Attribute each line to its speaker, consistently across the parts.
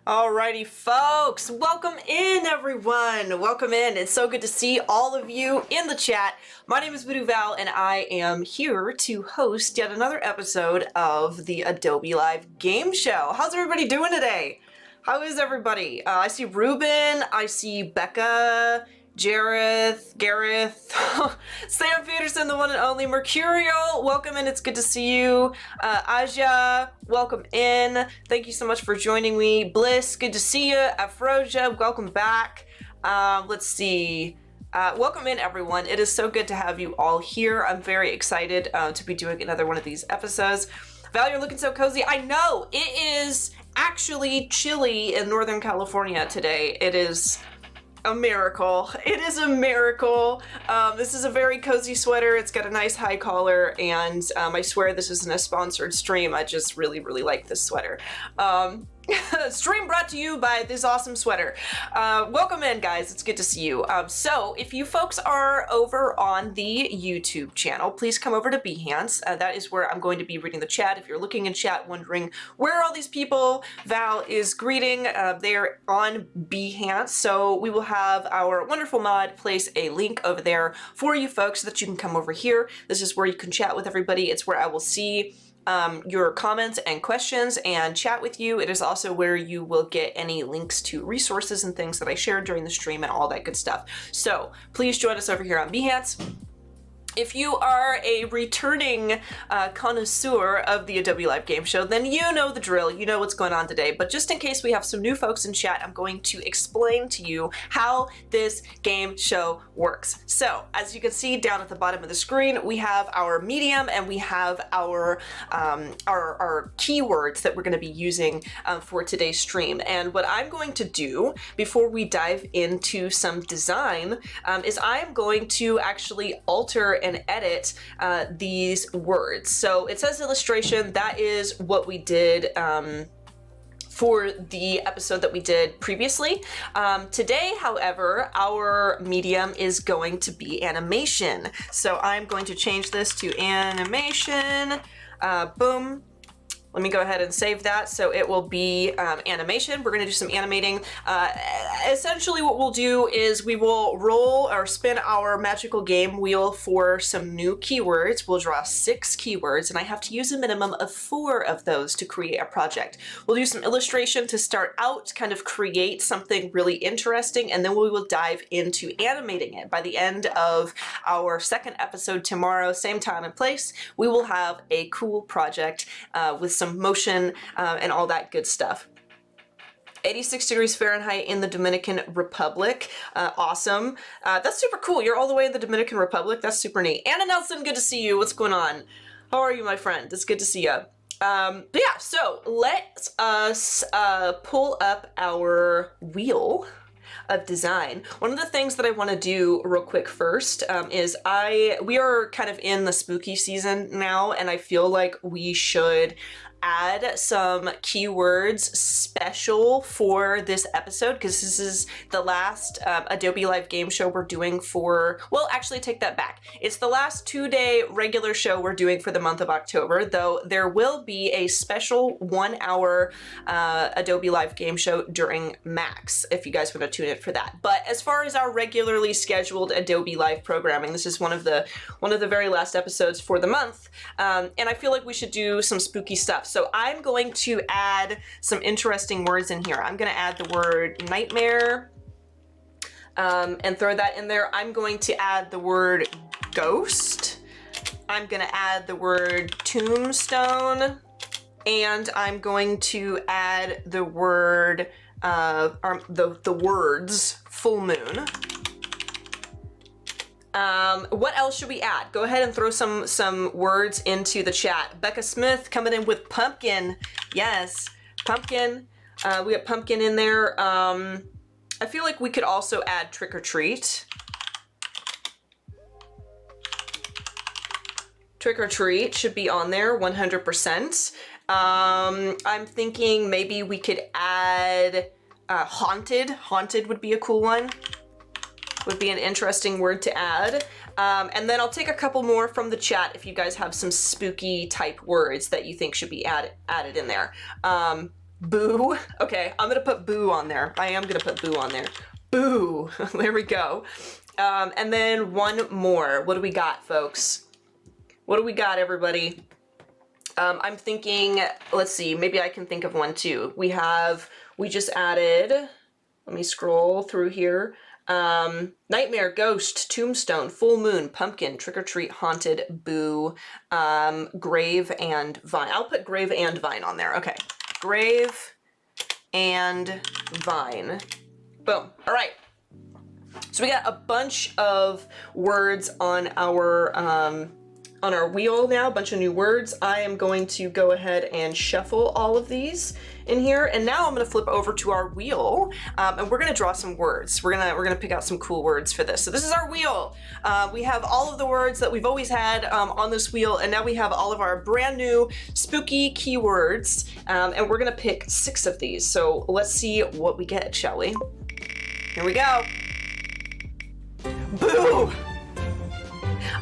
Speaker 1: Alrighty, folks, welcome in, everyone. Welcome in. It's so good to see all of you in the chat. My name is VooDoo Val, and I am here to host yet another episode of the Adobe Live Game Show. How's everybody doing today? How is everybody? I see Ruben, I see Becca, Gareth, Sam Peterson, the one and only, Mercurial, welcome in, it's good to see you. Aja, welcome in, thank you so much for joining me. Bliss, good to see you. Afroja, welcome back. Let's see. Welcome in, everyone. It is so good to have you all here. I'm very excited to be doing another one of these episodes. Val, you're looking so cozy. I know, it is actually chilly in Northern California today. It is a miracle. It is a miracle. This is a very cozy sweater. It's got a nice high collar, and I swear this isn't a sponsored stream. I just really, really like this sweater. Stream brought to you by this awesome sweater. Welcome in, guys. It's good to see you. So if you folks are over on the YouTube channel, please come over to Behance. That is where I'm going to be reading the chat. If you're looking in chat wondering where are all these people Val is greeting, they're on Behance. So we will have our wonderful mod place a link over there for you folks so that you can come over here. This is where you can chat with everybody. It's where I will see your comments and questions and chat with you. It is also where you will get any links to resources and things that I shared during the stream and all that good stuff. So please join us over here on Behance. If you are a returning connoisseur of the Adobe Live Game Show, then you know the drill, you know what's going on today. But just in case we have some new folks in chat, I'm going to explain to you how this game show works. So, as you can see down at the bottom of the screen, we have our medium and we have our keywords that we're going to be using for today's stream. And what I'm going to do before we dive into some design is I'm going to actually alter and edit these words. So it says illustration. That is what we did for the episode that we did previously. Today, however, our medium is going to be animation. So I'm going to change this to animation. Boom. Let me go ahead and save that. So it will be animation. We're going to do some animating. Essentially what we'll do is we will roll or spin our magical game wheel for some new keywords. We'll draw 6 keywords, and I have to use a minimum of 4 of those to create a project. We'll do some illustration to start out, kind of create something really interesting, and then we will dive into animating it. By the end of our second episode tomorrow, same time and place, we will have a cool project with some motion and all that good stuff. 86 degrees Fahrenheit in the Dominican Republic. Awesome. That's super cool. You're all the way in the Dominican Republic. That's super neat. Anna Nelson, good to see you. What's going on? How are you, my friend? It's good to see you. But yeah, so let us pull up our wheel of design. One of the things that I want to do real quick first is we are kind of in the spooky season now, and I feel like we should add some keywords special for this episode, because this is the last Adobe Live Game Show we're doing for, well, actually take that back. It's the last 2-day regular show we're doing for the month of October, though there will be a special 1-hour Adobe Live Game Show during Max, if you guys want to tune in for that. But as far as our regularly scheduled Adobe Live programming, this is one of the very last episodes for the month, and I feel like we should do some spooky stuff. So I'm going to add some interesting words in here. I'm going to add the word nightmare and throw that in there. I'm going to add the word ghost. I'm going to add the word tombstone. And I'm going to add the word, the words full moon. What else should we add? Go ahead and throw some words into the chat. Becca Smith coming in with pumpkin. Yes, pumpkin. We got pumpkin in there. I feel like we could also add trick or treat. Trick or treat should be on there 100%. I'm thinking maybe we could add haunted. Haunted would be a cool one. Would be an interesting word to add. And then I'll take a couple more from the chat if you guys have some spooky type words that you think should be added in there. Boo. Okay, I'm gonna put boo on there. I am gonna put boo on there. Boo. There we go. And then one more. What do we got, folks? What do we got, everybody? I'm thinking, let's see, maybe I can think of one too. We just added, let me scroll through here. Nightmare, ghost, tombstone, full moon, pumpkin, trick or treat, haunted, boo, grave, and vine. I'll put grave and vine on there. Okay, grave and vine. Boom. All right. So we got a bunch of words on our wheel now, a bunch of new words. I am going to go ahead and shuffle all of these in here, and now I'm going to flip over to our wheel, and we're going to draw some words. We're gonna pick out some cool words for this. So this is our wheel. We have all of the words that we've always had on this wheel, and now we have all of our brand new spooky keywords, and we're going to pick 6 of these. So let's see what we get, shall we? Here we go. Boo!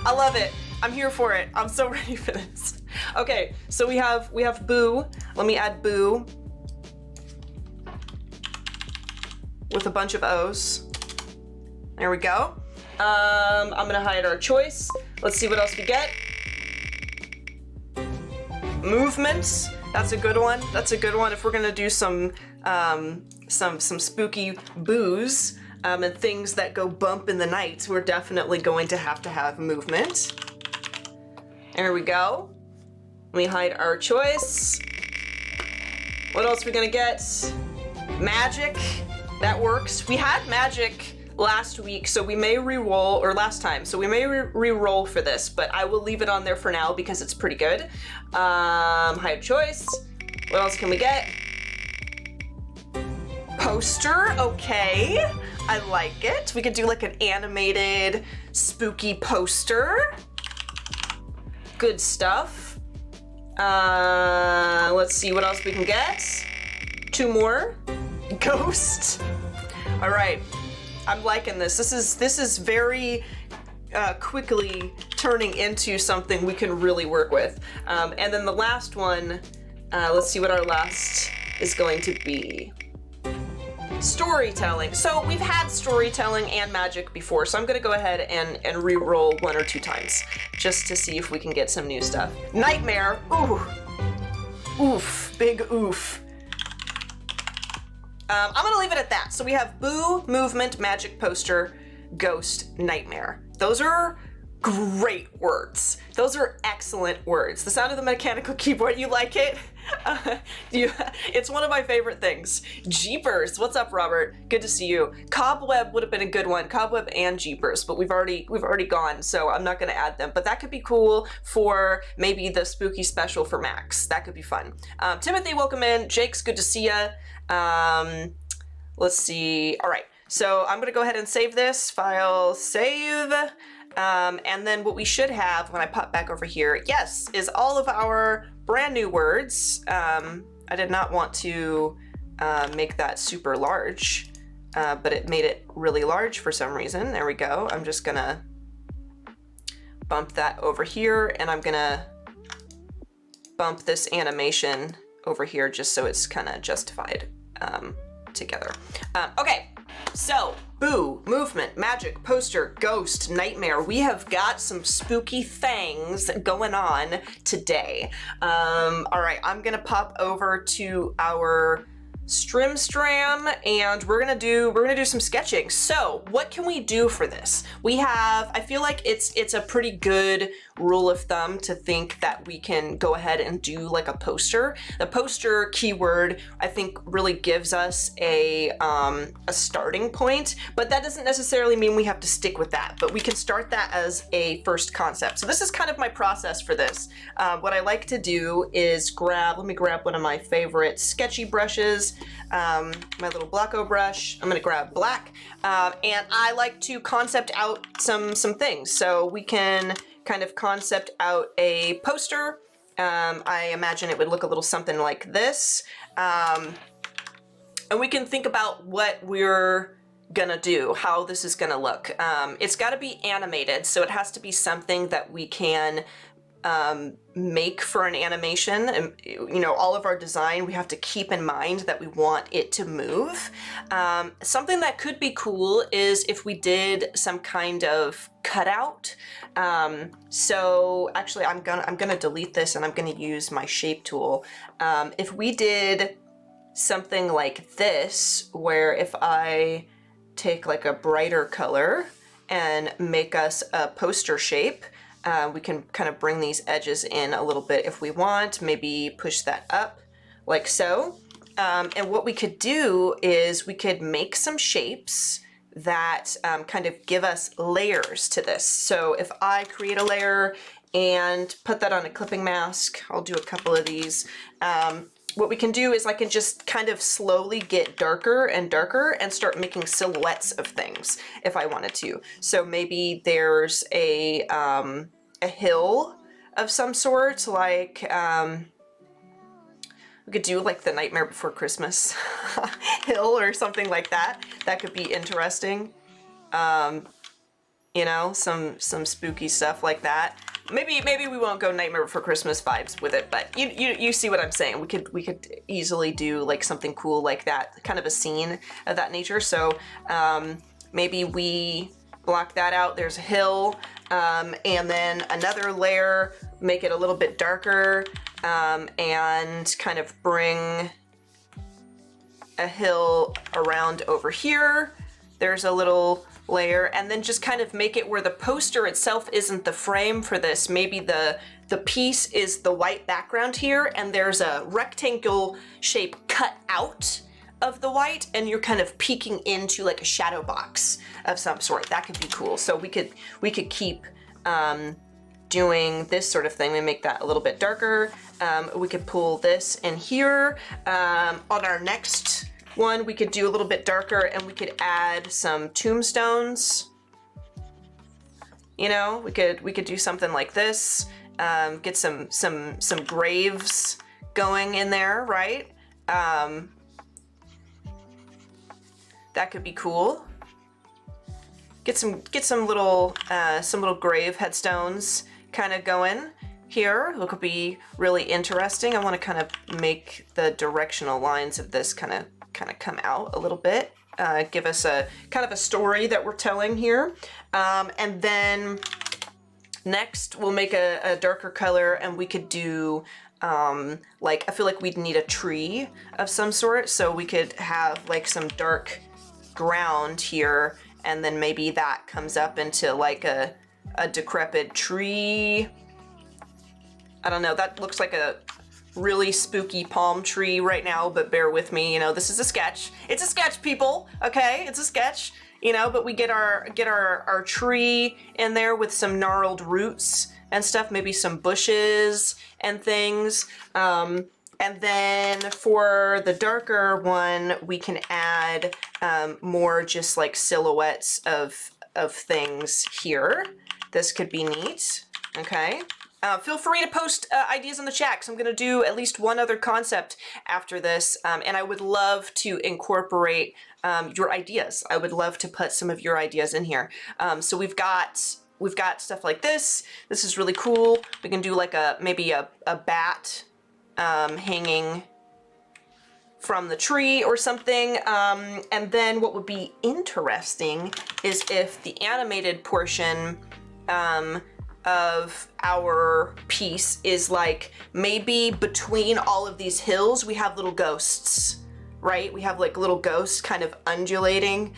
Speaker 1: I love it. I'm here for it. I'm so ready for this. Okay, so we have boo. Let me add boo with a bunch of O's. There we go. I'm gonna hide our choice. Let's see what else we get. Movement. That's a good one. That's a good one. If we're gonna do some spooky boos and things that go bump in the night, we're definitely going to have movement. There we go. Let me hide our choice. What else are we gonna get? Magic. That works. We had magic last week, so we may re-roll, or last time, so we may re-roll for this, but I will leave it on there for now because it's pretty good. Hide choice. What else can we get? Poster. Okay. I like it. We could do like an animated, spooky poster. Good stuff. Let's see what else we can get. 2 more. Ghost. All right. I'm liking this. This is very quickly turning into something we can really work with. And then the last one, let's see what our last is going to be. Storytelling. So we've had storytelling and magic before, so I'm gonna go ahead and re-roll 1 or 2 times just to see if we can get some new stuff. Nightmare. Ooh. Oof. Big oof. I'm gonna leave it at that. So we have boo, movement, magic, poster, ghost, nightmare. Those are great words. Those are excellent words. The sound of the mechanical keyboard, you like it? It's one of my favorite things. Jeepers, what's up, Robert? Good to see you. Cobweb would have been a good one. Cobweb and Jeepers, but we've already gone, so I'm not gonna add them. But that could be cool for maybe the spooky special for Max. That could be fun. Timothy, welcome in. Jake's good to see ya. Let's see. All right, so I'm gonna go ahead and save this. File, save. And then what we should have when I pop back over here, yes, is all of our brand new words. I did not want to make that super large, but it made it really large for some reason. There we go. I'm just gonna bump that over here, and I'm gonna bump this animation over here just so it's kind of justified together. Okay, so boo, movement, magic, poster, ghost, nightmare. We have got some spooky things going on today. All right, I'm gonna pop over to our stram, and we're gonna do some sketching. So what can we do for this? I feel like it's a pretty good rule of thumb to think that we can go ahead and do like a poster. The poster keyword, I think, really gives us a starting point, but that doesn't necessarily mean we have to stick with that, but we can start that as a first concept. So this is kind of my process for this. What I like to do is let me grab one of my favorite sketchy brushes, my little Blocko brush. I'm gonna grab black, and I like to concept out some things. So we can kind of concept out a poster. I imagine it would look a little something like this. And we can think about what we're gonna do, how this is gonna look. It's gotta be animated, so it has to be something that we can make for an animation. And you know, all of our design, we have to keep in mind that we want it to move. Something that could be cool is if we did some kind of cutout. So actually I'm gonna delete this and I'm gonna use my shape tool. If we did something like this, where if I take like a brighter color and make us a poster shape, we can kind of bring these edges in a little bit if we want, maybe push that up like so. And what we could do is we could make some shapes that kind of give us layers to this. So if I create a layer and put that on a clipping mask, I'll do a couple of these. What we can do is I can just kind of slowly get darker and darker and start making silhouettes of things if I wanted to. So maybe there's a hill of some sort, like we could do like the Nightmare Before Christmas hill or something like that. That could be interesting. You know, some spooky stuff like that. Maybe we won't go Nightmare Before Christmas vibes with it, but you see what I'm saying. We could easily do like something cool like that, kind of a scene of that nature. So maybe we block that out. There's a hill, and then another layer, make it a little bit darker, and kind of bring a hill around over here. There's a little layer, and then just kind of make it where the poster itself isn't the frame for this. Maybe the piece is the white background here, and there's a rectangle shape cut out of the white, and you're kind of peeking into like a shadow box of some sort. That could be cool. So we could keep doing this sort of thing. We make that a little bit darker. We could pull this in here. On our next one, we could do a little bit darker, and we could add some tombstones. You know, we could do something like this. Get some graves going in there, right? That could be cool. Get some little grave headstones kind of going here. It could be really interesting. I want to kind of make the directional lines of this kind of come out a little bit. Give us a kind of a story that we're telling here. And then next we'll make a darker color, and we could do like, I feel like we'd need a tree of some sort. So we could have like some dark ground here, and then maybe that comes up into like a decrepit tree. I don't know, that looks like a really spooky palm tree right now, but bear with me, you know, this is a sketch. It's a sketch, people, okay? It's a sketch, you know, but we get our tree in there with some gnarled roots and stuff, maybe some bushes and things. And then for the darker one, we can add more just like silhouettes of things here. This could be neat, okay? Feel free to post ideas in the chat, because I'm going to do at least one other concept after this, and I would love to incorporate your ideas. I would love to put some of your ideas in here. So we've got stuff like this. This is really cool. We can do like maybe a bat hanging from the tree or something. And then what would be interesting is if the animated portion of our piece is like maybe between all of these hills we have little ghosts right? We have like little ghosts kind of undulating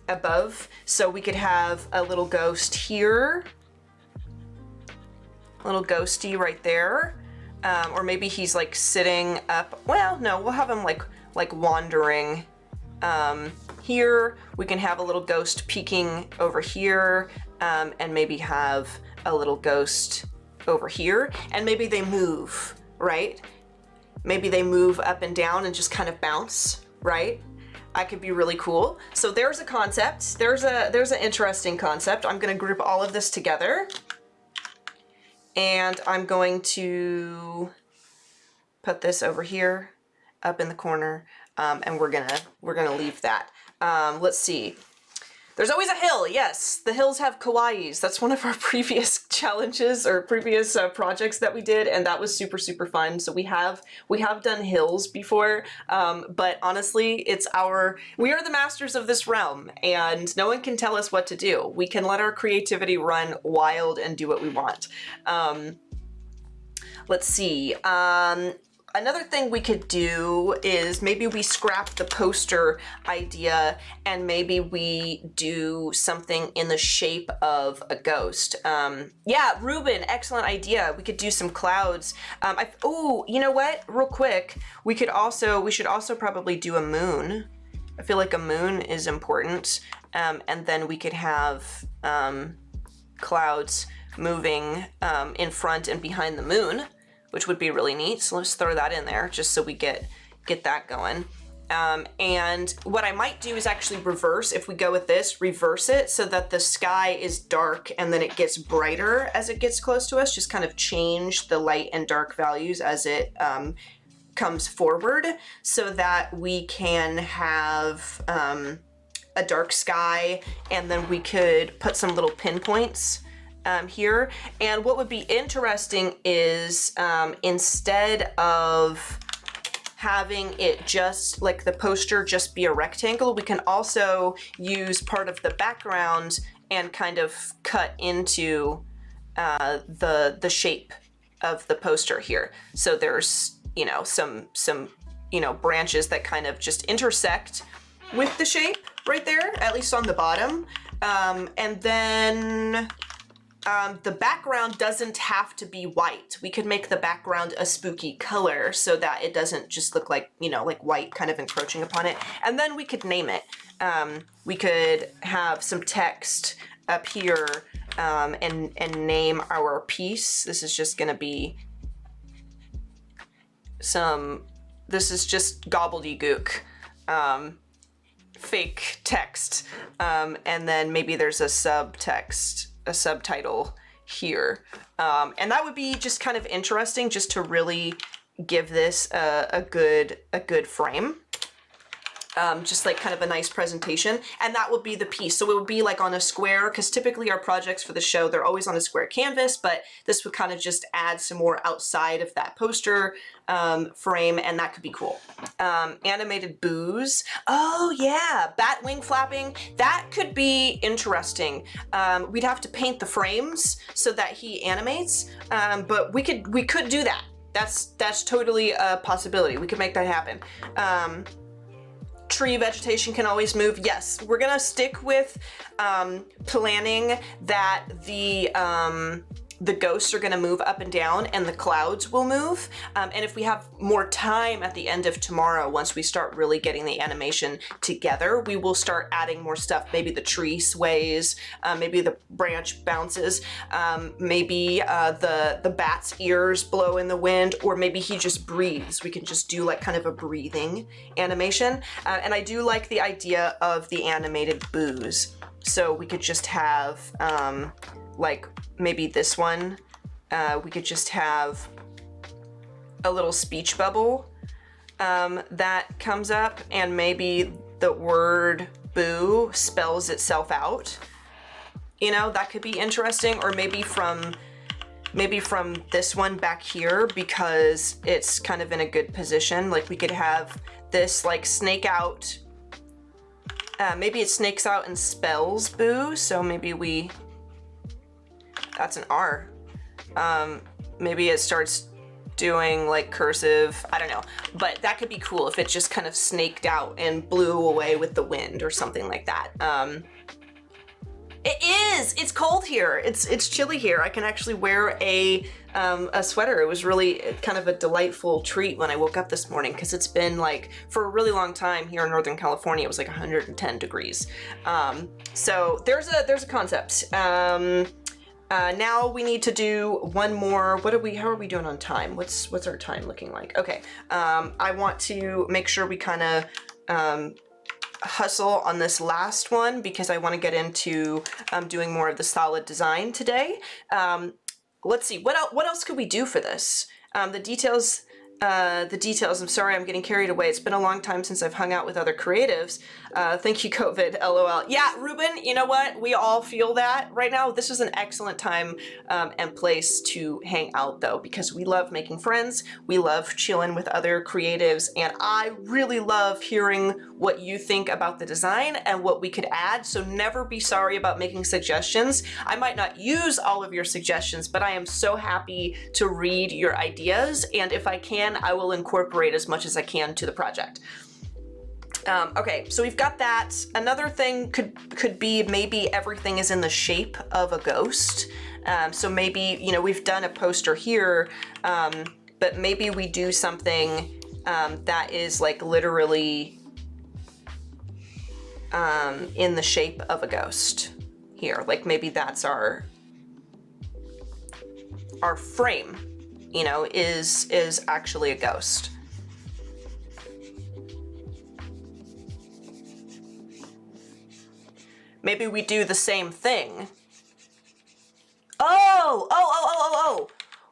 Speaker 1: above. So we could have a little ghost here, a little ghosty right there. Or maybe he's like sitting up. Well, no, we'll have him like wandering here. We can have a little ghost peeking over here, and maybe have a little ghost over here, and maybe they move, right? Maybe they move up and down and just kind of bounce, right? That could be really cool. So there's a concept. There's an interesting concept. I'm gonna group all of this together, and I'm going to put this over here up in the corner, and we're gonna leave that. Let's see. There's always a hill. Yes, the hills have kawaiis. That's one of our previous challenges or previous projects that we did, and that was super, super fun. So we have done hills before, but honestly, we are the masters of this realm, and no one can tell us what to do. We can let our creativity run wild and do what we want. Let's see. Another thing we could do is maybe we scrap the poster idea and maybe we do something in the shape of a ghost. Yeah, Ruben, excellent idea. We could do some clouds. Oh, you know what? Real quick, we should also probably do a moon. I feel like a moon is important. And then we could have clouds moving in front and behind the moon, which would be really neat. So let's throw that in there just so we get that going. And what I might do is actually reverse, if we go with this, reverse it so that the sky is dark and then it gets brighter as it gets close to us. Just kind of change the light and dark values as it comes forward so that we can have a dark sky, and then we could put some little pinpoints here. And what would be interesting is instead of having it just like the poster just be a rectangle, we can also use part of the background and kind of cut into the shape of the poster here. So there's, you know, some branches that kind of just intersect with the shape right there, at least on the bottom. And then the background doesn't have to be white. We could make the background a spooky color so that it doesn't just look like, you know, like white kind of encroaching upon it. And then we could name it. We could have some text up here and name our piece. This is just gonna be this is just gobbledygook, fake text. And then maybe there's a subtext, a subtitle here. And that would be just kind of interesting just to really give this a good frame. Just like kind of a nice presentation, and that would be the piece. So it would be like on a square, because typically our projects for the show, they're always on a square canvas, but this would kind of just add some more outside of that poster frame, and that could be cool. Animated boos. Oh yeah, bat wing flapping. That could be interesting. We'd have to paint the frames so that he animates, but we could do that. That's totally a possibility. We could make that happen. Tree vegetation can always move. Yes, we're gonna stick with planning that the ghosts are gonna move up and down and the clouds will move. And if we have more time at the end of tomorrow, once we start really getting the animation together, we will start adding more stuff. Maybe the tree sways, maybe the branch bounces, maybe the bat's ears blow in the wind, or maybe he just breathes. We can just do like kind of a breathing animation. And I do like the idea of the animated boos. So we could just have like maybe this one, we could just have a little speech bubble that comes up, and maybe the word boo spells itself out. You know, that could be interesting. Or maybe from this one back here, because it's kind of in a good position, like we could have this like snake out. Maybe it snakes out and spells boo, so maybe that's an R. Maybe it starts doing like cursive, I don't know, but that could be cool if it just kind of snaked out and blew away with the wind or something like that. It's cold here. It's chilly here. I can actually wear a sweater. It was really kind of a delightful treat when I woke up this morning, because it's been like, for a really long time here in Northern California, it was like 110 degrees. So there's a concept. Now we need to do one more. How are we doing on time? What's our time looking like? Okay. I want to make sure we kind of hustle on this last one, because I want to get into doing more of the solid design today. Let's see, what else could we do for this? The details, I'm sorry, I'm getting carried away. It's been a long time since I've hung out with other creatives. Thank you, COVID, LOL. Yeah, Ruben, you know what? We all feel that right now. This is an excellent time and place to hang out, though, because we love making friends. We love chilling with other creatives, and I really love hearing what you think about the design and what we could add. So never be sorry about making suggestions. I might not use all of your suggestions, but I am so happy to read your ideas, and if I can, I will incorporate as much as I can to the project. Okay, so we've got that. Another thing could be maybe everything is in the shape of a ghost. So maybe, you know, we've done a poster here, but maybe we do something that is like literally in the shape of a ghost here. Like maybe that's our frame, you know, is actually a ghost. Maybe we do the same thing. Oh!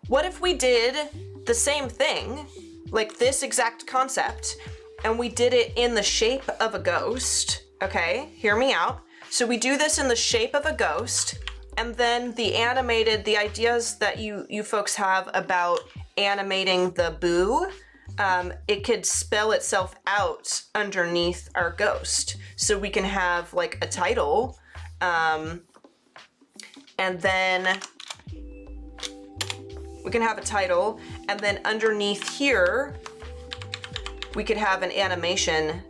Speaker 1: What if we did the same thing, like this exact concept, and we did it in the shape of a ghost? Okay, hear me out. So we do this in the shape of a ghost, and then the ideas that you folks have about animating the boo, it could spell itself out underneath our ghost. So we can have like a title, and then we can have a title, and then underneath here, we could have an animation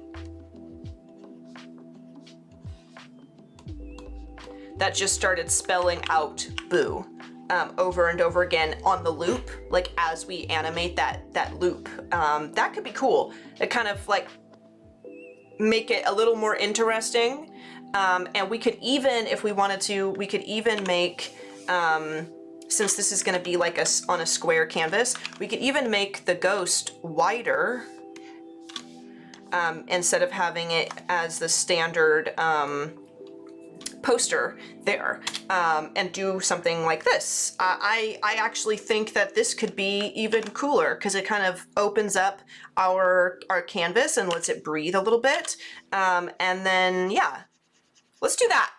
Speaker 1: that just started spelling out boo. Over and over again on the loop, like as we animate that loop. That could be cool. It kind of like make it a little more interesting. And we could even, if we wanted to, we could even make, since this is gonna be like on a square canvas, we could even make the ghost wider instead of having it as the standard poster there, and do something like this. I actually think that this could be even cooler, because it kind of opens up our canvas and lets it breathe a little bit. And then, yeah, let's do that.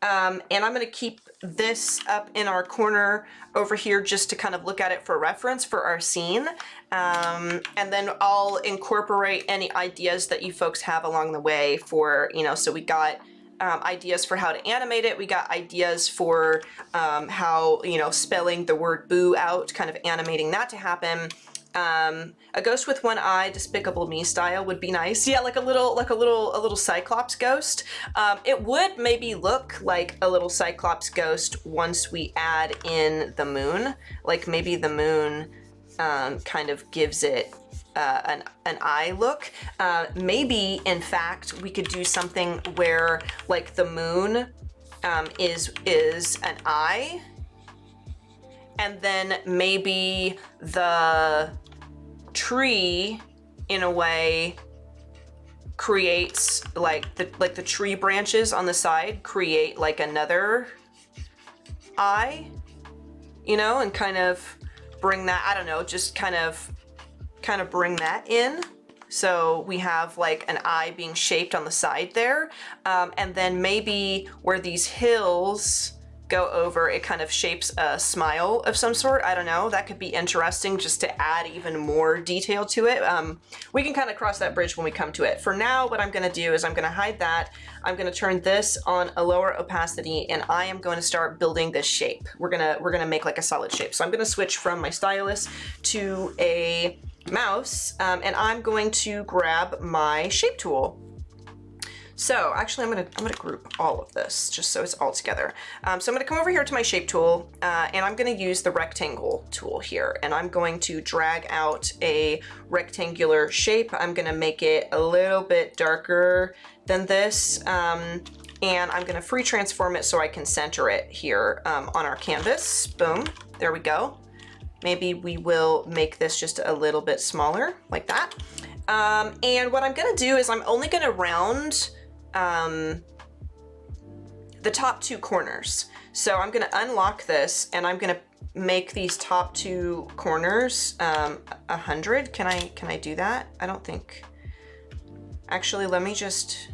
Speaker 1: And I'm gonna keep this up in our corner over here just to kind of look at it for reference for our scene. And then I'll incorporate any ideas that you folks have along the way for, you know, so we got ideas for how to animate it. We got ideas for how, you know, spelling the word boo out, kind of animating that to happen. A ghost with one eye, Despicable Me style would be nice. Yeah, like a little Cyclops ghost. It would maybe look like a little Cyclops ghost once we add in the moon. Like maybe the moon kind of gives it an eye look. Maybe in fact we could do something where like the moon is an eye, and then maybe the tree in a way creates like the tree branches on the side create like another eye, you know, and kind of bring that, I don't know, just kind of bring that in. So we have like an eye being shaped on the side there. And then maybe where these hills go over, it kind of shapes a smile of some sort. I don't know, that could be interesting just to add even more detail to it. We can kind of cross that bridge when we come to it. For now, what I'm gonna do is I'm gonna hide that. I'm gonna turn this on a lower opacity, and I am going to start building this shape. We're gonna make like a solid shape. So I'm gonna switch from my stylus to a mouse, and I'm going to grab my shape tool. So actually I'm gonna group all of this just so it's all together. So I'm gonna come over here to my shape tool, and I'm gonna use the rectangle tool here, and I'm going to drag out a rectangular shape. I'm gonna make it a little bit darker than this, and I'm gonna free transform it so I can center it here on our canvas. Boom, there we go. Maybe we will make this just a little bit smaller like that. And what I'm gonna do is I'm only gonna round the top 2 corners. So I'm gonna unlock this, and I'm gonna make these top 2 corners 100. Can I do that? I don't think. Actually, let me just.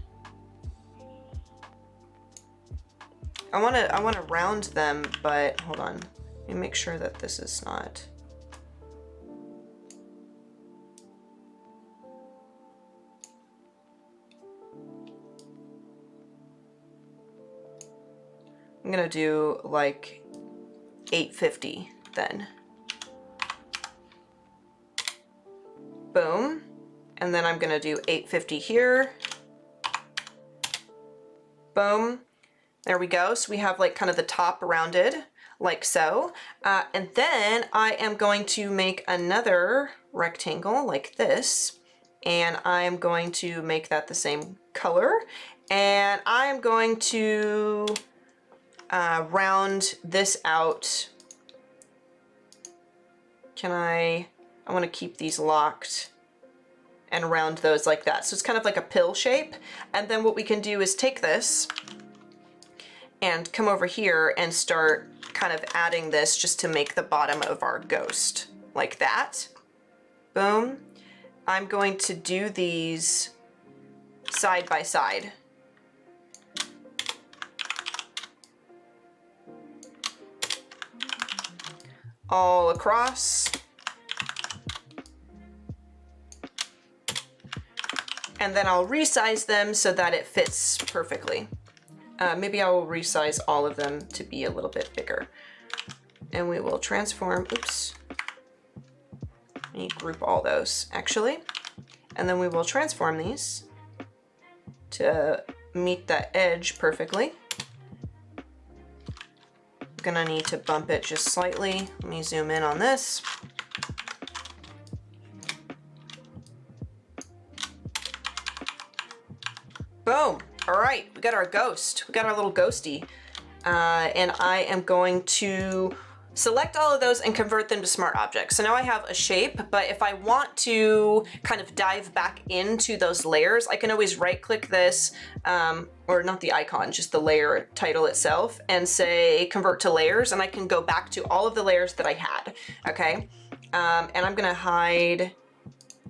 Speaker 1: I wanna round them, but hold on. Let me make sure that this is not. I'm gonna do like 850 then. Boom. And then I'm gonna do 850 here. Boom. There we go. So we have like kind of the top rounded like so. And then I am going to make another rectangle like this. And I'm going to make that the same color. And I'm going to round this out. I want to keep these locked and round those like that. So it's kind of like a pill shape. And then what we can do is take this and come over here and start kind of adding this just to make the bottom of our ghost like that. Boom. I'm going to do these side by side. All across. And then I'll resize them so that it fits perfectly. Maybe I will resize all of them to be a little bit bigger. And we will transform, oops. Let me group all those actually. And then we will transform these to meet that edge perfectly. Gonna need to bump it just slightly. Let me zoom in on this. Boom. All right, we got our ghost. We got our little ghosty. And I am going to select all of those and convert them to smart objects. So now I have a shape, but if I want to kind of dive back into those layers, I can always right click this, or not the icon, just the layer title itself, and say convert to layers, and I can go back to all of the layers that I had, okay? And I'm gonna hide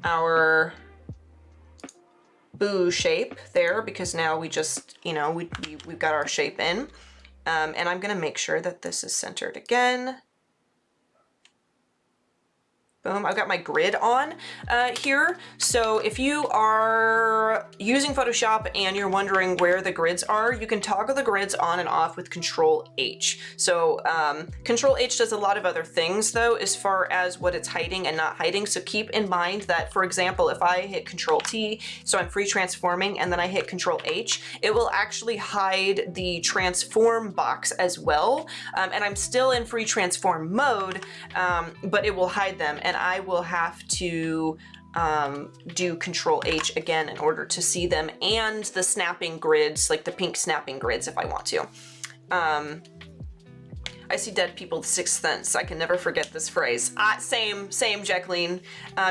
Speaker 1: our boo shape there because now we just, you know, we've got our shape in. And I'm gonna make sure that this is centered again. Boom, I've got my grid on here. So if you are using Photoshop and you're wondering where the grids are, you can toggle the grids on and off with Control H. So Control H does a lot of other things though, as far as what it's hiding and not hiding. So keep in mind that, for example, if I hit Control T, so I'm free transforming, and then I hit Control H, it will actually hide the transform box as well. And I'm still in free transform mode, but it will hide them. And I will have to do Control H again in order to see them, and the snapping grids, like the pink snapping grids if I want to. I see dead people the sixth sense. I can never forget this phrase. Same, Jacqueline.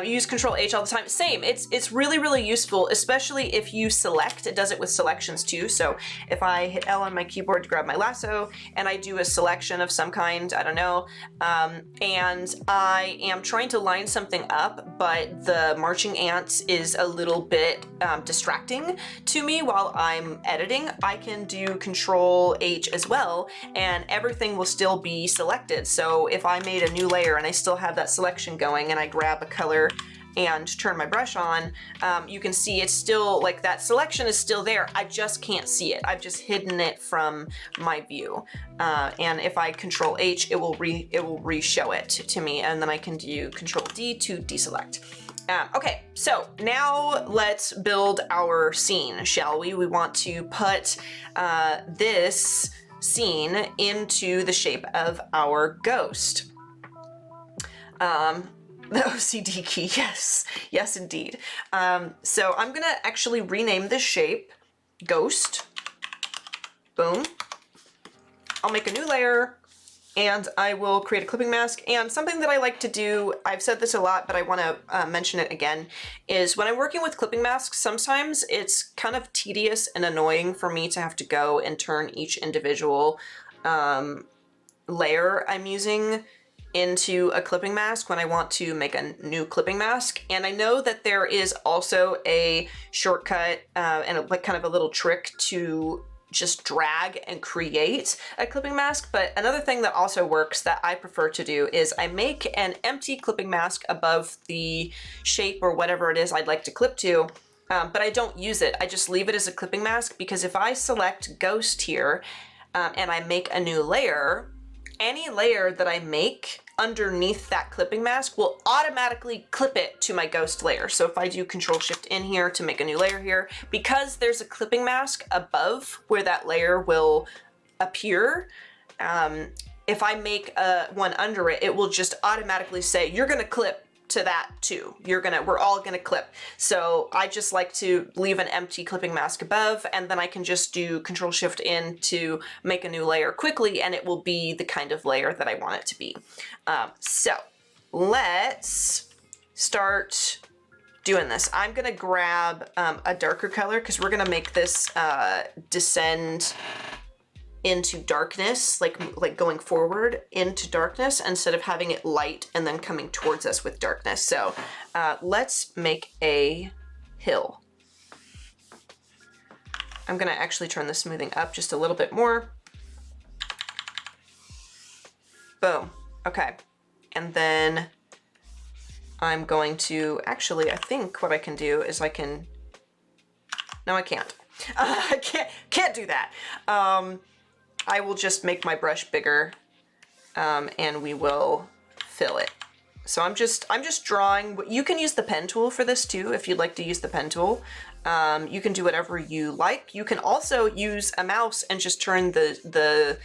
Speaker 1: You use Control H all the time. Same. It's really, really useful, especially if you select. It does it with selections too. So if I hit L on my keyboard to grab my lasso and I do a selection of some kind, I don't know, and I am trying to line something up, but the marching ants is a little bit distracting to me while I'm editing, I can do Control H as well, and everything will still be selected. So if I made a new layer and I still have that selection going and I grab a color and turn my brush on, you can see it's still, like, that selection is still there. I just can't see it. I've just hidden it from my view. And if I Control H, it will re-show it to me, and then I can do Control D to deselect. Okay, so now let's build our scene, shall we? We want to put this scene into the shape of our ghost. The OCD key, yes indeed. So I'm gonna actually rename this shape Ghost. Boom. I'll make a new layer and I will create a clipping mask. And something that I like to do, I've said this a lot, but I want to mention it again, is when I'm working with clipping masks, sometimes it's kind of tedious and annoying for me to have to go and turn each individual layer I'm using into a clipping mask when I want to make a new clipping mask. And I know that there is also a shortcut and like kind of a little trick to just drag and create a clipping mask. But another thing that also works that I prefer to do is I make an empty clipping mask above the shape or whatever it is I'd like to clip to, but I don't use it. I just leave it as a clipping mask, because if I select Ghost here and I make a new layer, any layer that I make underneath that clipping mask will automatically clip it to my ghost layer. So if I do Control Shift in here to make a new layer here, because there's a clipping mask above where that layer will appear, if I make one under it, it will just automatically say, you're gonna clip to that too. We're all gonna clip. So I just like to leave an empty clipping mask above, and then I can just do Control Shift in to make a new layer quickly, and it will be the kind of layer that I want it to be. So let's start doing this. I'm gonna grab a darker color because we're gonna make this descend into darkness, like going forward into darkness instead of having it light and then coming towards us with darkness. So let's make a hill. I'm gonna actually turn the smoothing up just a little bit more. Boom, okay. And then I'm going to, actually, I think what I can do is I can, no, I can't. I can't do that. I will just make my brush bigger and we will fill it. So I'm just drawing. You can use the pen tool for this too if you'd like to use the pen tool. You can do whatever you like. You can also use a mouse and just turn the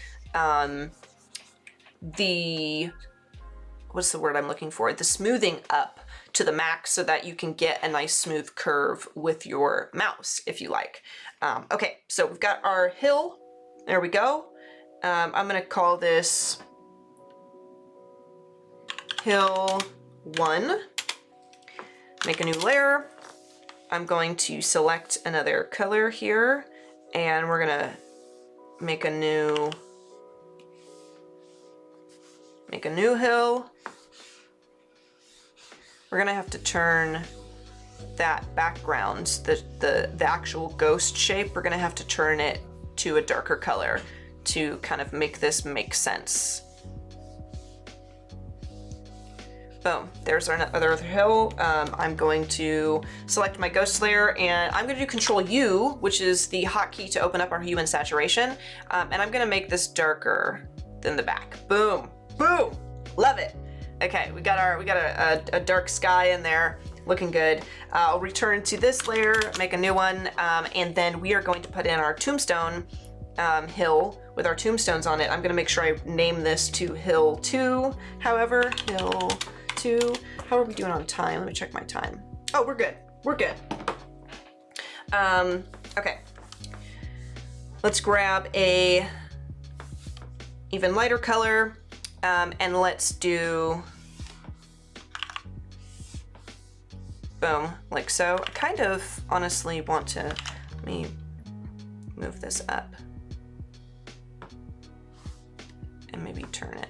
Speaker 1: what's the word I'm looking for? The smoothing up to the max so that you can get a nice smooth curve with your mouse if you like. Okay, so we've got our hill. There we go. I'm gonna call this Hill 1. Make a new layer. I'm going to select another color here, and we're gonna make a new hill. We're gonna have to turn that background, the actual ghost shape, we're gonna have to turn it to a darker color to kind of make this make sense. Boom, there's our other hill. I'm going to select my ghost layer, and I'm gonna do Control U, which is the hotkey to open up our hue and saturation. And I'm gonna make this darker than the back. Boom, boom, love it. Okay, we got a dark sky in there, looking good. I'll return to this layer, make a new one, and then we are going to put in our tombstone hill with our tombstones on it. I'm gonna make sure I name this to Hill 2, however, Hill 2. How are we doing on time? Let me check my time. Oh, we're good, we're good. Okay, let's grab a even lighter color, and let's do, boom, like so. I kind of honestly want to, let me move this up and maybe turn it.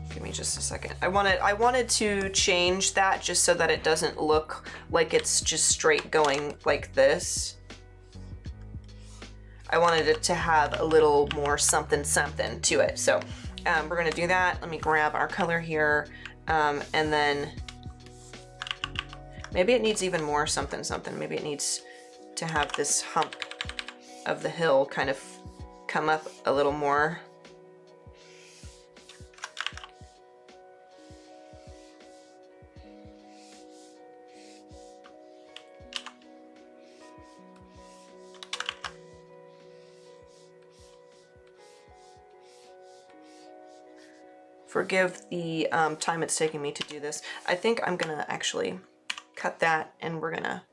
Speaker 1: Give me just a second. I wanted to change that just so that it doesn't look like it's just straight going like this. I wanted it to have a little more something something to it. So we're gonna do that. Let me grab our color here, and then maybe it needs even more something something. Maybe it needs to have this hump of the hill kind of come up a little more. Forgive the time it's taking me to do this. I think I'm gonna actually cut that and we're gonna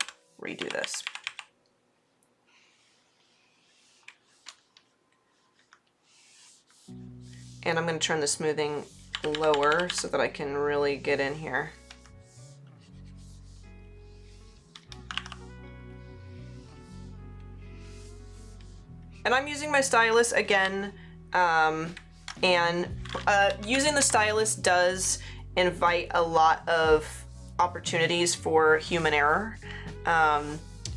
Speaker 1: redo this. And I'm gonna turn the smoothing lower so that I can really get in here. And I'm using my stylus again, and using the stylus does invite a lot of opportunities for human error.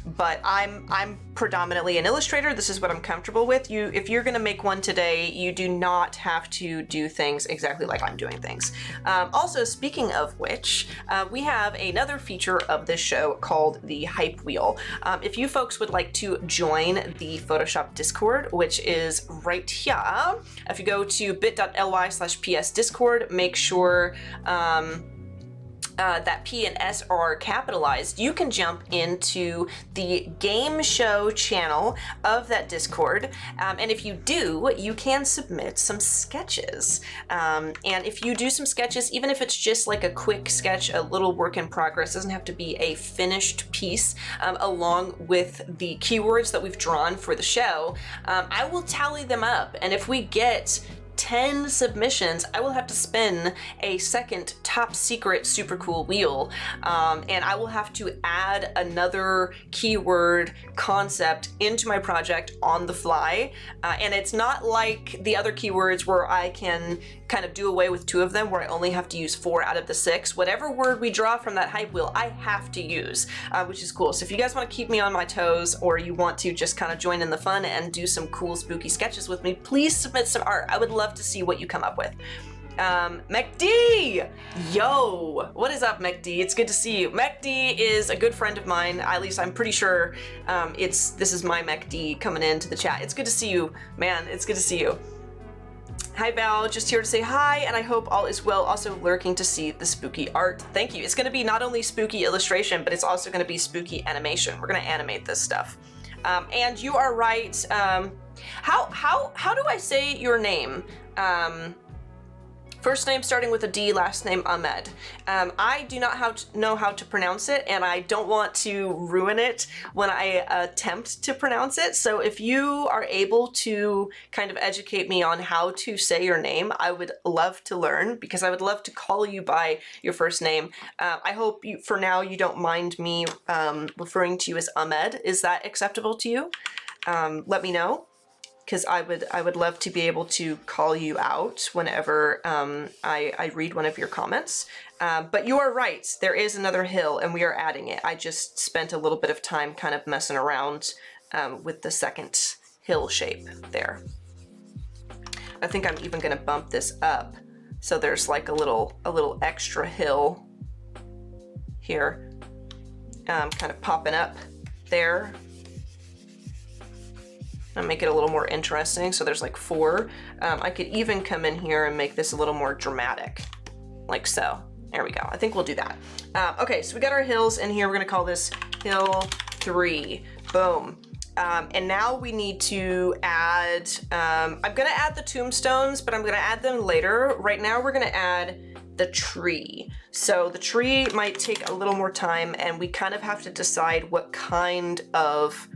Speaker 1: But I'm predominantly an illustrator. This is what I'm comfortable with. If you're gonna make one today, you do not have to do things exactly like I'm doing things. Also, speaking of which, we have another feature of this show called the Hype Wheel. If you folks would like to join the Photoshop Discord, which is right here, if you go to bit.ly/psdiscord, make sure that P and S are capitalized, you can jump into the game show channel of that Discord. And if you do, you can submit some sketches. And if you do some sketches, even if it's just like a quick sketch, a little work in progress, doesn't have to be a finished piece, along with the keywords that we've drawn for the show, I will tally them up. And if we get 10 submissions, I will have to spin a second top secret super cool wheel, and I will have to add another keyword concept into my project on the fly. And it's not like the other keywords where I can kind of do away with 2 of them, where I only have to use 4 out of the 6. Whatever word we draw from that hype wheel, I have to use, which is cool. So if you guys want to keep me on my toes, or you want to just kind of join in the fun and do some cool spooky sketches with me, please submit some art. I would love to see what you come up with. MacD! Yo! What is up, MacD? It's good to see you. MacD is a good friend of mine. At least I'm pretty sure this is my MacD coming into the chat. It's good to see you, man. It's good to see you. Hi Val, just here to say hi, and I hope all is well. Also lurking to see the spooky art. Thank you. It's going to be not only spooky illustration, but it's also going to be spooky animation. We're going to animate this stuff. And you are right. How do I say your name? First name starting with a D, last name Ahmed. I do not know how to pronounce it, and I don't want to ruin it when I attempt to pronounce it. So if you are able to kind of educate me on how to say your name, I would love to learn, because I would love to call you by your first name. I hope for now you don't mind me referring to you as Ahmed. Is that acceptable to you? Let me know, because I would love to be able to call you out whenever I read one of your comments. But you are right, there is another hill and we are adding it. I just spent a little bit of time kind of messing around with the second hill shape there. I think I'm even gonna bump this up so there's like a little extra hill here, kind of popping up there. And make it a little more interesting. So there's like 4. I could even come in here and make this a little more dramatic, like so. There we go. I think we'll do that. Okay, so we got our hills in here. We're gonna call this hill 3. Boom. And now we need to add, I'm gonna add the tombstones, but I'm gonna add them later. Right now we're gonna add the tree. So the tree might take a little more time, and we kind of have to decide what kind of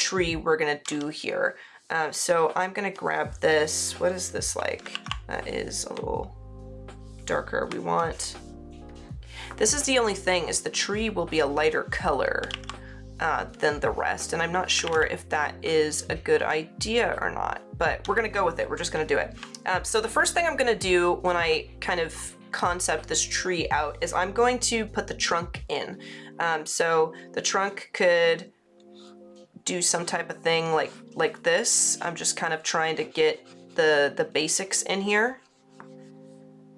Speaker 1: tree we're gonna do here. So I'm gonna grab this. What is this like? That is a little darker. We want, this is the only thing, is the tree will be a lighter color than the rest, and I'm not sure if that is a good idea or not, but we're gonna go with it. We're just gonna do it. So the first thing I'm gonna do when I kind of concept this tree out is I'm going to put the trunk in. So the trunk could do some type of thing like this. I'm just kind of trying to get the basics in here.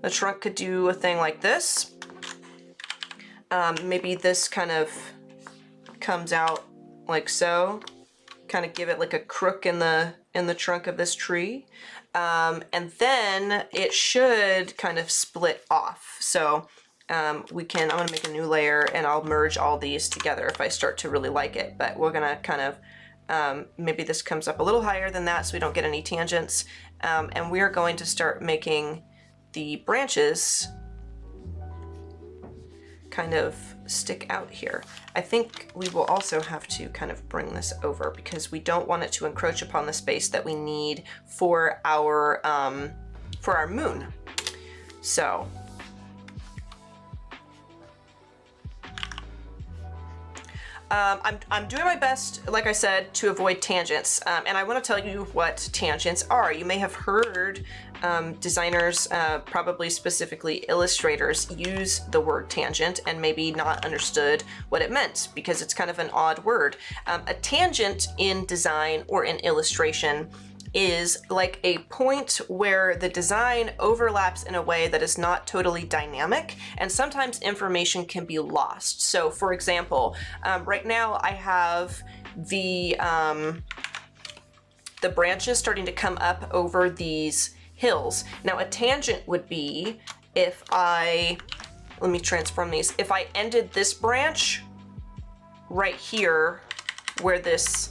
Speaker 1: The trunk could do a thing like this. Maybe this kind of comes out like so, kind of give it like a crook in the trunk of this tree, and then it should kind of split off. So I'm gonna make a new layer and I'll merge all these together if I start to really like it, but we're gonna kind of maybe this comes up a little higher than that so we don't get any tangents, and we're going to start making the branches kind of stick out here. I think we will also have to kind of bring this over because we don't want it to encroach upon the space that we need for our moon. So I'm doing my best, like I said, to avoid tangents, and I want to tell you what tangents are. You may have heard designers, probably specifically illustrators, use the word tangent and maybe not understood what it meant because it's kind of an odd word. A tangent in design or in illustration is like a point where the design overlaps in a way that is not totally dynamic, and sometimes information can be lost. So for example, right now I have the branches starting to come up over these hills. Now a tangent would be if let me transform these. If I ended this branch right here where this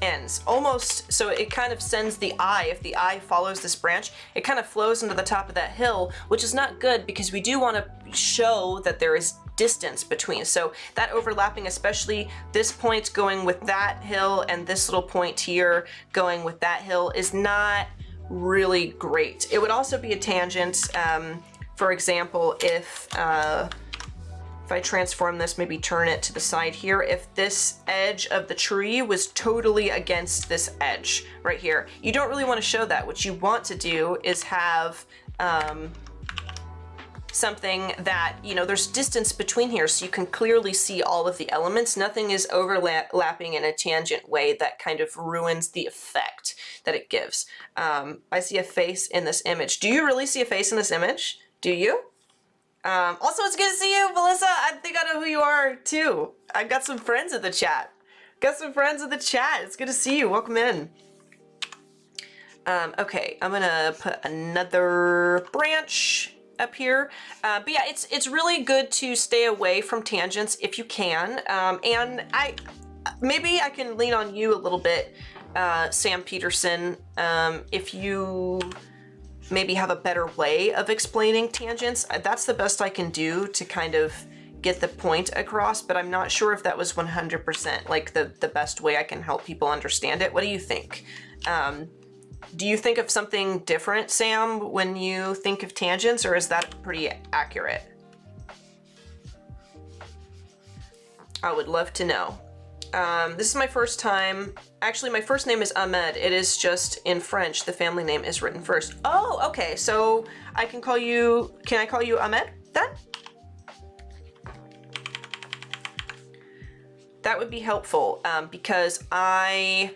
Speaker 1: ends, almost, so it kind of sends the eye, if the eye follows this branch, it kind of flows into the top of that hill, which is not good because we do want to show that there is distance between. So that overlapping, especially this point going with that hill and this little point here going with that hill, is not really great. It would also be a tangent, for example, if I transform this, maybe turn it to the side here, if this edge of the tree was totally against this edge right here. You don't really want to show that. What you want to do is have something that, you know, there's distance between here so you can clearly see all of the elements. Nothing is overlapping in a tangent way that kind of ruins the effect that it gives. I see a face in this image. Do you really see a face in this image? Do you? Also, it's good to see you, Melissa. I think I know who you are too. I've got some friends in the chat. It's good to see you. Welcome in. Okay, I'm gonna put another branch up here. But yeah, it's really good to stay away from tangents if you can. And maybe I can lean on you a little bit, Sam Peterson, if you maybe have a better way of explaining tangents. That's the best I can do to kind of get the point across, but I'm not sure if that was 100% like the best way I can help people understand it. What do you think? Do you think of something different, Sam, when you think of tangents, or is that pretty accurate? I would love to know. This is my first time. Actually, my first name is Ahmed. It is just in French. The family name is written first. Oh, okay. So I can call you, can I call you Ahmed then? That would be helpful, because I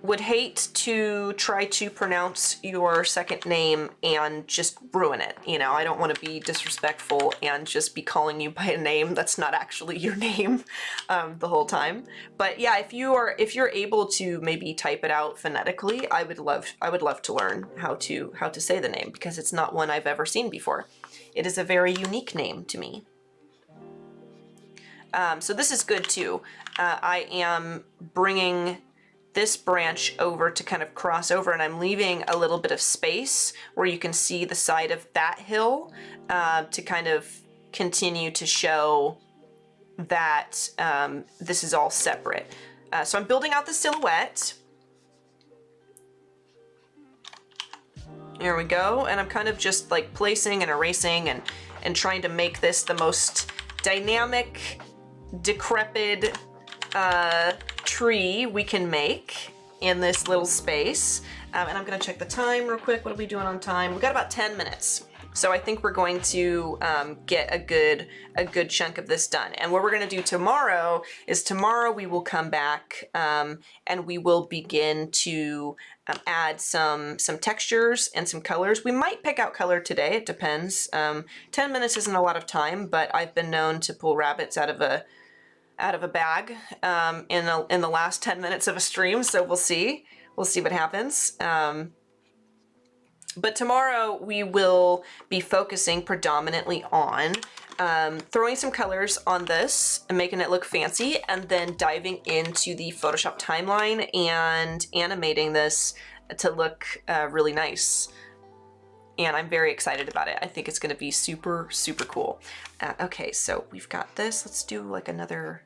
Speaker 1: would hate to try to pronounce your second name and just ruin it. You know, I don't want to be disrespectful and just be calling you by a name that's not actually your name the whole time. But yeah, if you're able to maybe type it out phonetically, I would love to learn how to say the name, because it's not one I've ever seen before. It is a very unique name to me. So this is good too. I am bringing this branch over to kind of cross over, and I'm leaving a little bit of space where you can see the side of that hill to kind of continue to show that this is all separate. So I'm building out the silhouette. Here we go, and I'm kind of just like placing and erasing and trying to make this the most dynamic, decrepit tree we can make in this little space. And I'm gonna check the time real quick. What are we doing on time? We've got about 10 minutes. So I think we're going to get a good chunk of this done. And what we're gonna do tomorrow is tomorrow we will come back and we will begin to add some textures and some colors. We might pick out color today, it depends. 10 minutes isn't a lot of time, but I've been known to pull rabbits out of a bag in the last 10 minutes of a stream, so we'll see. We'll see what happens. But tomorrow we will be focusing predominantly on throwing some colors on this and making it look fancy, and then diving into the Photoshop timeline and animating this to look really nice. And I'm very excited about it. I think it's gonna be super, super cool. Okay, so we've got this. Let's do like another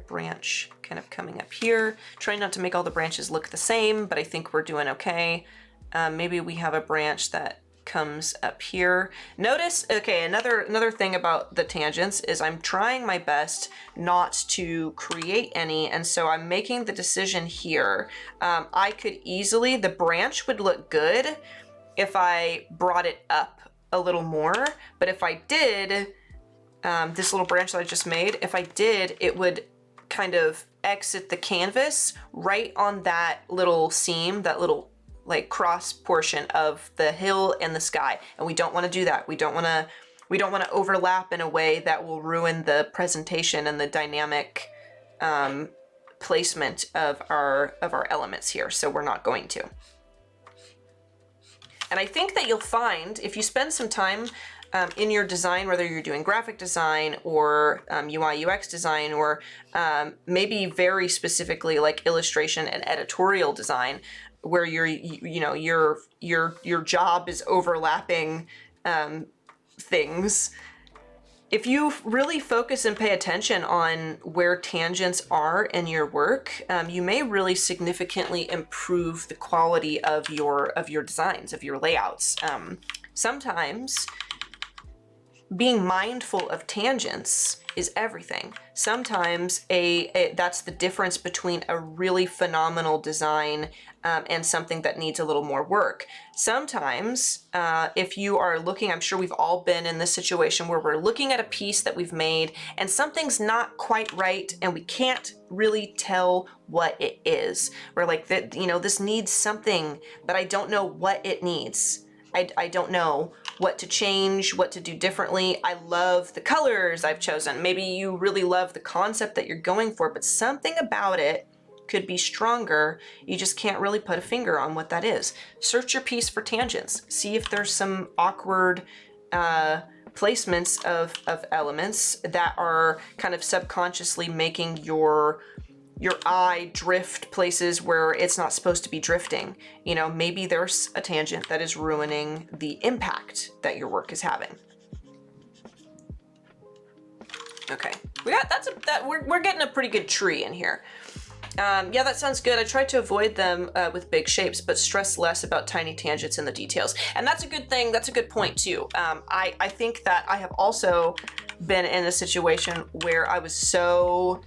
Speaker 1: branch kind of coming up here. Trying not to make all the branches look the same, but I think we're doing okay. Maybe we have a branch that comes up here. Notice, okay, another thing about the tangents is I'm trying my best not to create any, and so I'm making the decision here. I could easily, the branch would look good if I brought it up a little more, but if I did, this little branch that I just made, if I did, it would kind of exit the canvas right on that little seam, that little like cross portion of the hill and the sky, and we don't want to do that. We don't want to overlap in a way that will ruin the presentation and the dynamic placement of our elements here. So we're not going to. And I think that you'll find if you spend some time in your design, whether you're doing graphic design or UI UX design, or maybe very specifically like illustration and editorial design, where your job is overlapping things. If you really focus and pay attention on where tangents are in your work, you may really significantly improve the quality of your designs, of your layouts. Sometimes being mindful of tangents is everything. Sometimes that's the difference between a really phenomenal design and something that needs a little more work. Sometimes if you are looking, I'm sure we've all been in this situation where we're looking at a piece that we've made and something's not quite right and we can't really tell what it is. We're like, this needs something, but I don't know what it needs. I don't know what to change, what to do differently. I love the colors I've chosen. Maybe you really love the concept that you're going for, but something about it could be stronger. You just can't really put a finger on what that is. Search your piece for tangents. See if there's some awkward placements of elements that are kind of subconsciously making your eye drift places where it's not supposed to be drifting. You know, maybe there's a tangent that is ruining the impact that your work is having. Okay, we're getting a pretty good tree in here. Yeah, that sounds good. I tried to avoid them with big shapes, but stress less about tiny tangents in the details. And that's a good thing. That's a good point too. I think that I have also been in a situation where I was so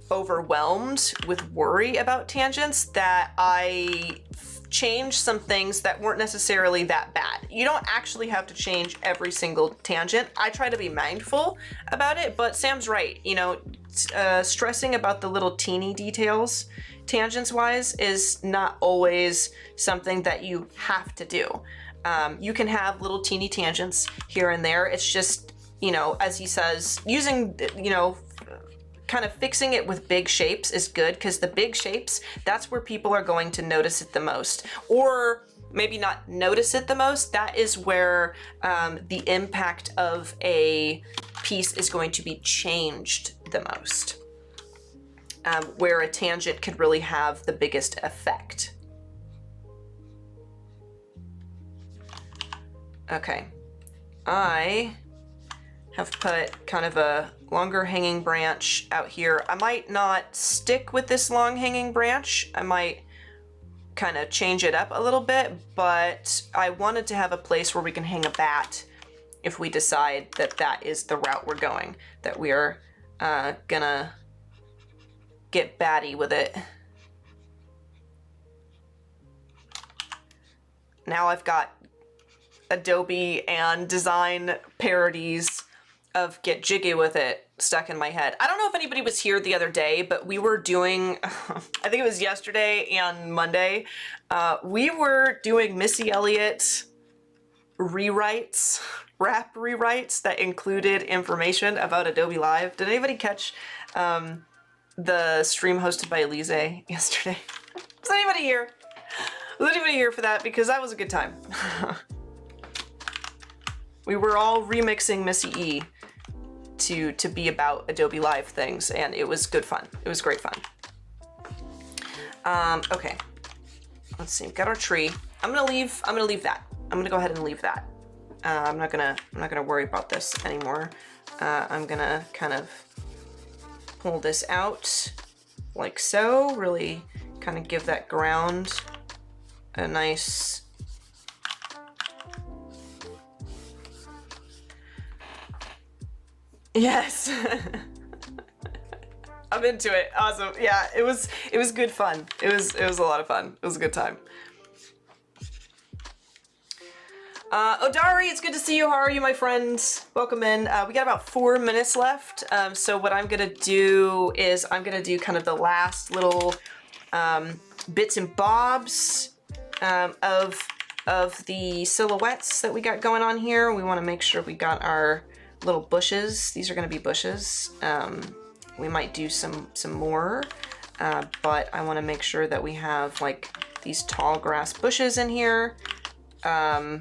Speaker 1: overwhelmed with worry about tangents that I changed some things that weren't necessarily that bad. You don't actually have to change every single tangent. I try to be mindful about it, but Sam's right. You know, stressing about the little teeny details, tangents wise, is not always something that you have to do. You can have little teeny tangents here and there. It's just, you know, as he says, using, you know, kind of fixing it with big shapes is good, because the big shapes, that's where people are going to notice it the most. Or maybe not notice it the most, that is where the impact of a piece is going to be changed the most. Where a tangent could really have the biggest effect. Okay, I have put kind of a longer hanging branch out here. I might not stick with this long hanging branch. I might kind of change it up a little bit, but I wanted to have a place where we can hang a bat if we decide that that is the route we're going, that we are gonna get batty with it. Now I've got Adobe and design parodies of Get Jiggy With It stuck in my head. I don't know if anybody was here the other day, but we were doing, I think it was yesterday and Monday, we were doing Missy Elliott rewrites, rap rewrites that included information about Adobe Live. Did anybody catch the stream hosted by Elise yesterday? Was anybody here? Was anybody here for that? Because that was a good time. We were all remixing Missy E to be about Adobe Live things, and it was good fun. It was great fun. Okay, let's see. We've got our tree. I'm gonna leave that. I'm gonna go ahead and leave that. I'm not gonna worry about this anymore. I'm gonna kind of pull this out like so. Really kind of give that ground a nice. Yes. I'm into it. Awesome. Yeah, it was good fun. It was a lot of fun. It was a good time. Odari, it's good to see you. How are you, my friends? Welcome in. We got about 4 minutes left. So what I'm gonna do is I'm gonna do kind of the last little bits and bobs of the silhouettes that we got going on here. We want to make sure we got our little bushes. These are going to be bushes. We might do some more, but I want to make sure that we have like these tall grass bushes in here. We're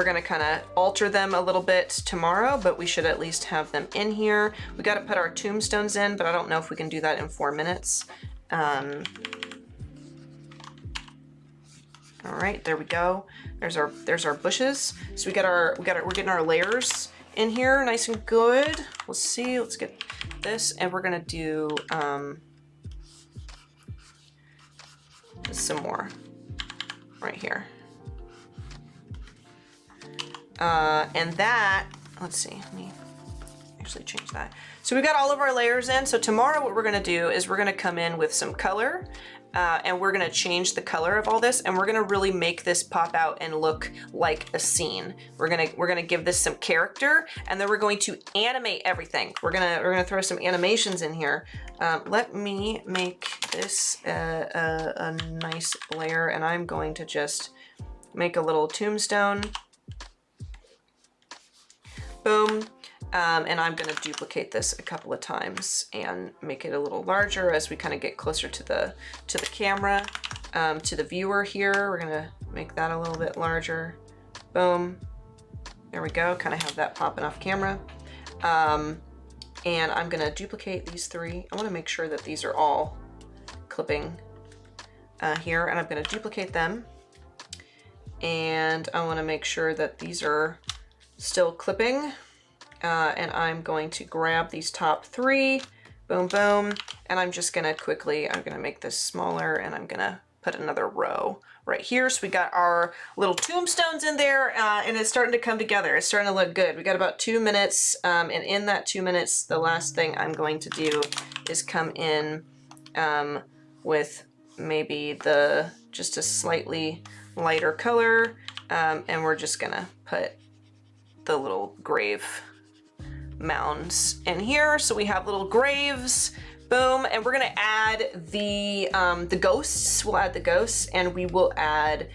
Speaker 1: going to kind of alter them a little bit tomorrow, but we should at least have them in here. We got to put our tombstones in, but I don't know if we can do that in 4 minutes. All right, there we go. There's our bushes. So we're getting our layers in here nice and good. Let's see, let's get this, and we're gonna do some more right here. And that, let's see, let me actually change that. So we got all of our layers in. So tomorrow what we're gonna do is we're gonna come in with some color, and we're gonna change the color of all this, and we're gonna really make this pop out and look like a scene. We're gonna give this some character, and then we're going to animate everything. We're gonna throw some animations in here. Let me make this a nice layer, and I'm going to just make a little tombstone. Boom. And I'm gonna duplicate this a couple of times and make it a little larger as we kind of get closer to the camera, to the viewer here. We're gonna make that a little bit larger. Boom. There we go. Kind of have that popping off camera. And I'm gonna duplicate these three. I want to make sure that these are all clipping here, and I'm gonna duplicate them. And I want to make sure that these are still clipping. And I'm going to grab these top three, boom, boom, and I'm just gonna I'm gonna make this smaller, and I'm gonna put another row right here. So we got our little tombstones in there, and it's starting to come together. It's starting to look good. We got about 2 minutes, and in that 2 minutes, the last thing I'm going to do is come in with maybe just a slightly lighter color, and we're just gonna put the little grave mounds in here. So we have little graves, boom, and we're gonna add the ghosts. We'll add the ghosts, and we will add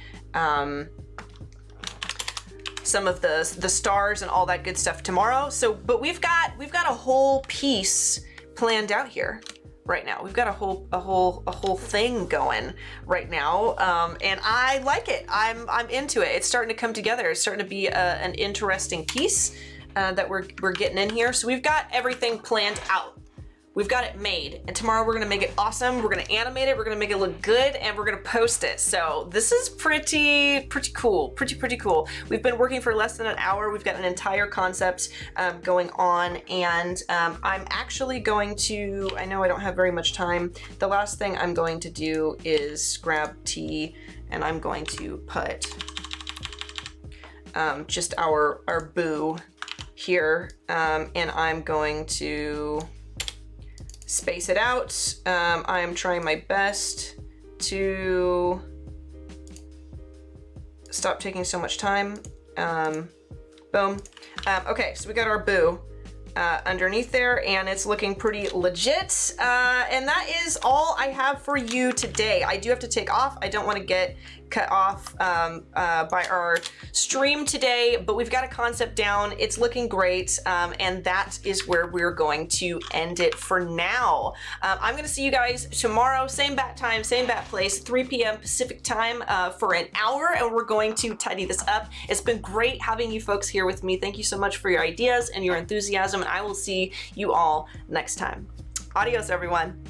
Speaker 1: some of the stars and all that good stuff tomorrow. So, but we've got a whole piece planned out here right now. We've got a whole thing going right now, and I like it. I'm into it. It's starting to come together. It's starting to be an interesting piece that we're getting in here. So we've got everything planned out we've got it made, and tomorrow we're gonna make it awesome. We're gonna animate it, we're gonna make it look good, and we're gonna post it. So this is pretty cool, pretty cool. We've been working for less than an hour. We've got an entire concept going on, and I'm actually going to, I know I don't have very much time. The last thing I'm going to do is grab tea, and I'm going to put just our boo here, and I'm going to space it out. I am trying my best to stop taking so much time. Boom. Okay, so we got our boo underneath there, and it's looking pretty legit. And that is all I have for you today. I do have to take off. I don't want to get cut off by our stream today, but we've got a concept down. It's looking great, and that is where we're going to end it for now. I'm going to see you guys tomorrow, same bat time, same bat place, 3 p.m. Pacific time for an hour, and we're going to tidy this up. It's been great having you folks here with me. Thank you so much for your ideas and your enthusiasm, and I will see you all next time. Adios, everyone.